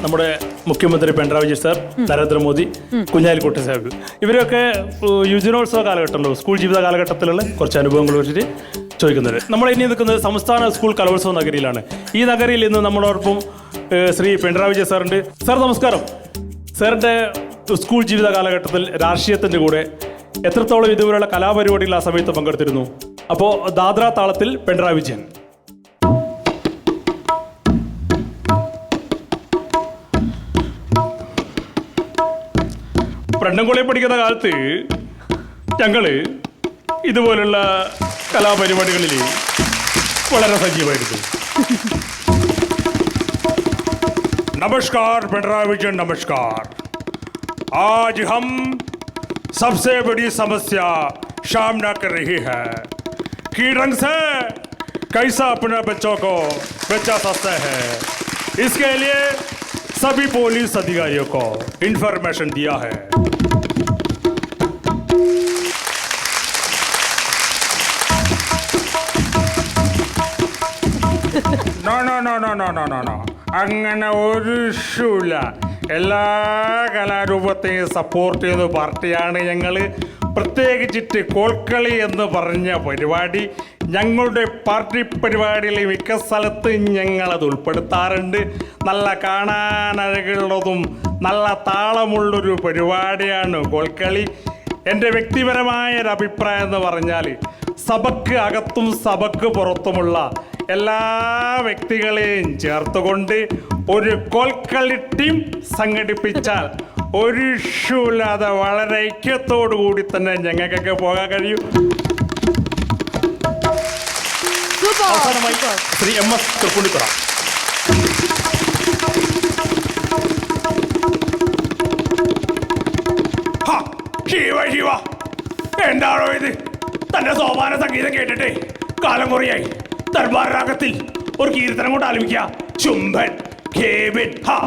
നമ്മുടെ മുഖ്യമന്ത്രി പിണറായി വിജയൻ സാർ, നരേന്ദ്രമോദി, കുഞ്ഞാലിക്കുട്ടി സാഹിബ്, ഇവരൊക്കെ യുവജനോത്സവ കാലഘട്ടമല്ലോ, സ്കൂൾ ജീവിത കാലഘട്ടത്തിലുള്ള കുറച്ച് അനുഭവങ്ങൾ വെച്ചിട്ട് ചോദിക്കുന്നത്. നമ്മൾ ഇനി നിൽക്കുന്നത് സംസ്ഥാന സ്കൂൾ കലോത്സവ നഗരിയിലാണ്. ഈ നഗരിയിൽ ഇന്ന് നമ്മളോടൊപ്പം ശ്രീ പിണറായി വിജയൻ സാറുണ്ട്. സാർ നമസ്കാരം. സാറിൻ്റെ സ്കൂൾ ജീവിത കാലഘട്ടത്തിൽ രാഷ്ട്രീയത്തിൻ്റെ കൂടെ എത്രത്തോളം ഇതുപോലുള്ള കലാപരിപാടികൾ ആ സമയത്ത് പങ്കെടുത്തിരുന്നു? അപ്പോൾ ദാദ്ര താളത്തിൽ പിണറായി വിജയൻ. പ്രണ്ണംകുളയിൽ പഠിക്കുന്ന കാലത്ത് ഞങ്ങള് ഇതുപോലുള്ള കലാപരിപാടികളിൽ വളരെ സജീവമായിരുന്നു. नमस्कार पिनराई विजयन, नमस्कार. आज हम सबसे बड़ी समस्या सामना कर रही है कि रंग से कैसा अपने बच्चों को बचा सकते हैं. इसके लिए सभी पुलिस अधिकारियों को इंफॉर्मेशन दिया है. No no no no no no no no അങ്ങനെ ഒരു ഇഷ്യൂല്ല. എല്ലാ കലാരൂപത്തെയും സപ്പോർട്ട് ചെയ്ത പാർട്ടിയാണ് ഞങ്ങൾ. പ്രത്യേകിച്ചിട്ട് കോൽക്കളി എന്ന് പറഞ്ഞ പരിപാടി ഞങ്ങളുടെ പാർട്ടി പരിപാടിയിൽ മിക്ക സ്ഥലത്തും ഞങ്ങളത് ഉൾപ്പെടുത്താറുണ്ട്. നല്ല കാണാനഴകുള്ളതും നല്ല താളമുള്ളൊരു പരിപാടിയാണ് കോൽക്കളി. എൻ്റെ വ്യക്തിപരമായ ഒരു അഭിപ്രായം എന്ന് പറഞ്ഞാൽ സഭയ്ക്ക് അകത്തും സഭയ്ക്ക് പുറത്തുമുള്ള എല്ലാ വ്യക്തികളെയും ചേർത്തുകൊണ്ട് ഒരു കോൽക്കളി ടീം സംഘടിപ്പിച്ചാൽ ഒരു ഇഷ്യൂ ഇല്ലാതെ വളരെ ഐക്യത്തോടു കൂടി തന്നെ ഞങ്ങൾക്കൊക്കെ പോകാൻ കഴിയും. അവസാനമായി ശ്രീ MS തൃപ്പൂണിത്തുറ. ശിവ എന്താണോ ഇത്? തന്റെ സോപാന സംഗീതം കേട്ടിട്ട് കാലം കുറയായി. ദർബാർ രാഗത്തിൽ ഒരു കീർത്തനം കൊണ്ട് ആലപിക്കുക. ചുംബൻ ഖേബിൻ ഹാ.